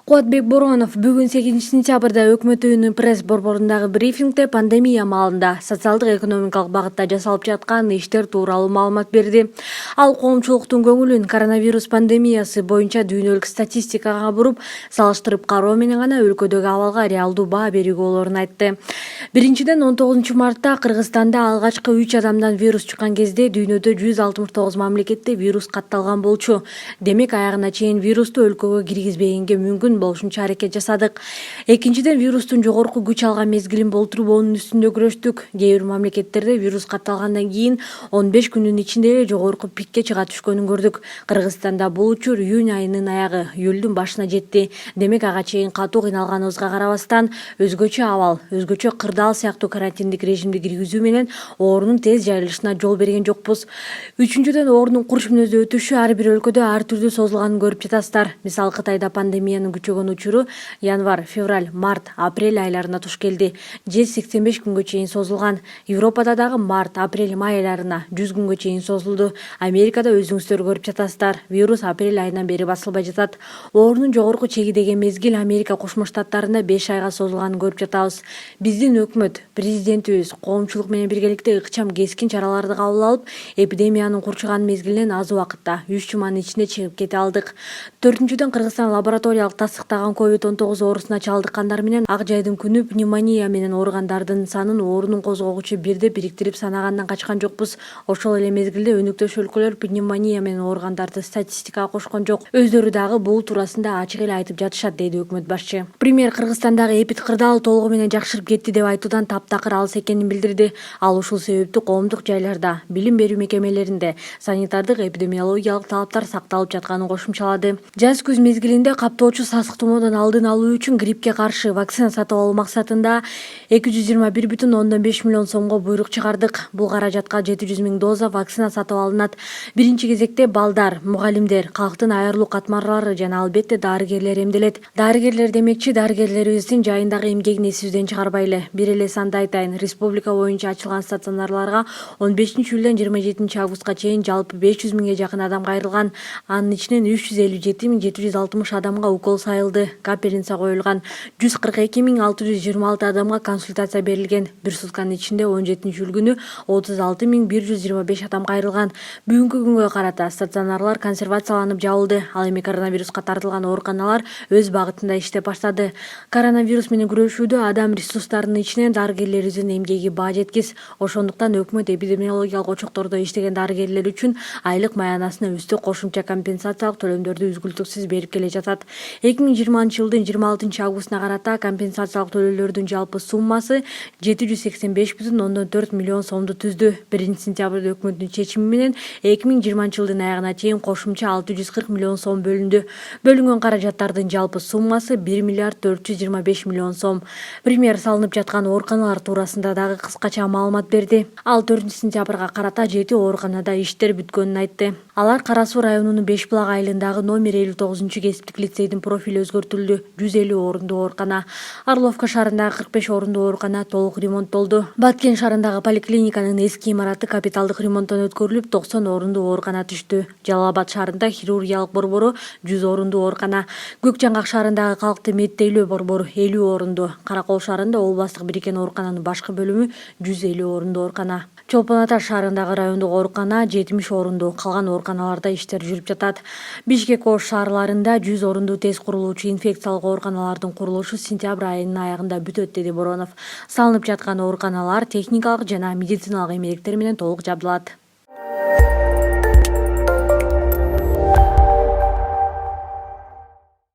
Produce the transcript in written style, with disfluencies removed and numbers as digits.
Кубатбек Боронов бүгүн 8 сентябрда өкмөт үйүнүн пресс борборундагы брифингде пандемия маалында социалдык экономикалык багытта жасалып жаткан иштер тууралуу маалымат берди. Ал коомчулуктун көңүлүн коронавирус пандемиясы боюнча дүйнөлүк статистикага буруп, салыштырып кароо менен гана өлкөдөгү абалга реалдуу баа берүүгө болоорун айтты. Биринчиден 19-мартта Кыргызстанда алгачкы 3 адамдан вирус чыккан кезде дүйнөдө 169 мамлекетте вирус катталган болчу. Демек аягына чейин вирусту өлкөгө киргизбегенге мүмкүн болушунча аракет жасадык. Экинчиден вирустун жогорку күч алган мезгилин болтурбоонун үстүндө күрөштүк. Кээ бир мамлекеттерде вирус катталгандан кийин 15 күндүн ичинде эле жогорку пикке чыга түшкөнүн көрдүк. Кыргызстанда бул учур июнь айынын аягы, июлдун башына жетти. Демек ага чейин катуу кыйналганыбызга карабастан өзгөчө абал, өзгөчө кырдаал сыяктуу карантиндик режимди киргизүү менен оорунун тез жайылышына жол берген жокпуз. Үчүнчүдөн оорунун курч мүнөздө өтүшү ар бир өлкөдө ар түрдүү созулганын көрүп жатасыздар. Мисалы Кытайда пандемиянын күчөгөн учуру январь, февраль, март, апрель айларына туш келди. 185 күнгө чейин созулган. Европада дагы март, апрель, май айларына 100 күнгө чейин созулду. Америкада өзүңүздөр көрүп жатасыздар. Вирус апрель айынан бери басылбай жатат. Оорунун жогорку чеги деген мезгил Америка Кошмо Штаттарында 5 айга созулганын көрүп жатабыз. Биздин өкмөт, президентибиз коомчулук менен биргеликте ыкчам кескин чараларды кабыл алып, эпидемиянын курчуган мезгилинен аз убакытта 3 жуманын ичинде чыгып кете алдык. Төртүнчүдөн Кыргызстан лабораториялык тастыктаган COVID-19 оорусуна чалдыккандар менен ак жайдын күнү пневмония менен ооругандардын санын оорунун козгогучу бирде бириктирип санагандан качкан жокпуз. Ошол эле мезгилде өнөктөш өлкөлөр пневмония менен ооругандарды статистикага кошкон жок. Өздөрү дагы бул туурасында ачык эле айтып жатышат, дейди өкмөт башчы. Премьер Кыргызстандагы эпид кырдаал толугу менен жакшырып кетти деп айтуудан таптакыр алыс экенин билдирди. Ал ушул себептүү коомдук жайларда, билим берүү мекемелеринде санитардык эпидемиологиялык талаптар сакталып жатканын кошумчалады. Жаз-күз мезгилинде каптоочу сасык тумоодон алдын алуу үчүн гриппке каршы вакцина сатып алуу максатында 221,5 миллион сомго буйрук чыгардык. Бул каражатка 700 000 доза вакцина сатып алынат. Биринчи кезекте балдар, мугалимдер, калктын айрылуу катмарлары жана албетте дарыгерлер эмделет. Дарыгерлер демекчи, дарыгерлерибиздин жайындагы эмгегин эсибизден чыгарбайлы. Бир эле санды айтайын, республика боюнча ачылган стационарларга 15-июлдан 27-августка чейин жалпы 500 000ге жакын адам кайрылган. Анын ичинен 357 760 адамга укол сайылды, капельница коюлган. 142 626 адамга консультация берилген. Бир сутканын ичинде 17-июль күнү 36 125 адам кайрылган. Бүгүнкү күнгө карата стационарлар консервацияланып жабылды. Ал эми коронавируска тартылган ооруканалар өз багытында иштеп баштады. Коронавирус менен күрөшүүдө адам ресурстарынын ичинен дарыгерлерибиздин эмгеги баа жеткис. Ошондуктан өкмөт эпидемиологиялык очоктордо иштеген дарыгерлер үчүн айлык маянасына үстү кошумча компенсациялык төлөмдөрдү үзгүлтүксүз берип келе жатат. 2020-жылдын 26-августуна карата компенсациялык төлөөлөрдүн жалпы суммасы 785,4 миллион сомду түздү. 1-сентябрда өкмөттүн чечими менен 2020-жылдын аягына чейин кошумча 640 миллион сом бөлүндү. Бөлүнгөн каражаттардын жалпы суммасы 1 миллиард 425 миллион сом. Премьер салынып жаткан ооруканалар туурасында дагы кыскача маалымат берди. Ал 4-сентябрга карата 7 ооруканада иштер бүткөнүн айтты. Алар Кара Суу районунун Бешбулак айылындагы номер 59-кесиптик лицейдин профили өзгөртүлдү. 150 орундуу оорукана. Орловка шаарындагы 45 орундуу оорукана толук ремонттолду. Баткен шаарындагы поликлиниканын эски имараты капиталдык ремонттон өткөрүлүп, 90 орундуу оорукана түштү. Жалал Абад шаарында хирургиялык борбору 100 орундуу оорукана. Көк Жаңгак шаарындагы калкты меттейлөө борбору 50 орундуу. Каракол шаарында областык бириккен оорукананын башкы бөлүмү 150 орундуу оорукана. Чолпон Ата шаарындагы райондук оорукана 70 орундуу. Калган ооруканаларда иштер жүрүп жатат. Бишкек Ош шаарларында 100 орундуу тез курулуучу инфекциялык ооруканалардын курулушу сентябрь айынын аягында бүтөт, деди Боронов. Салынып жаткан ооруканалар техникалык жана медициналык эмгектер менен толук жабдылат.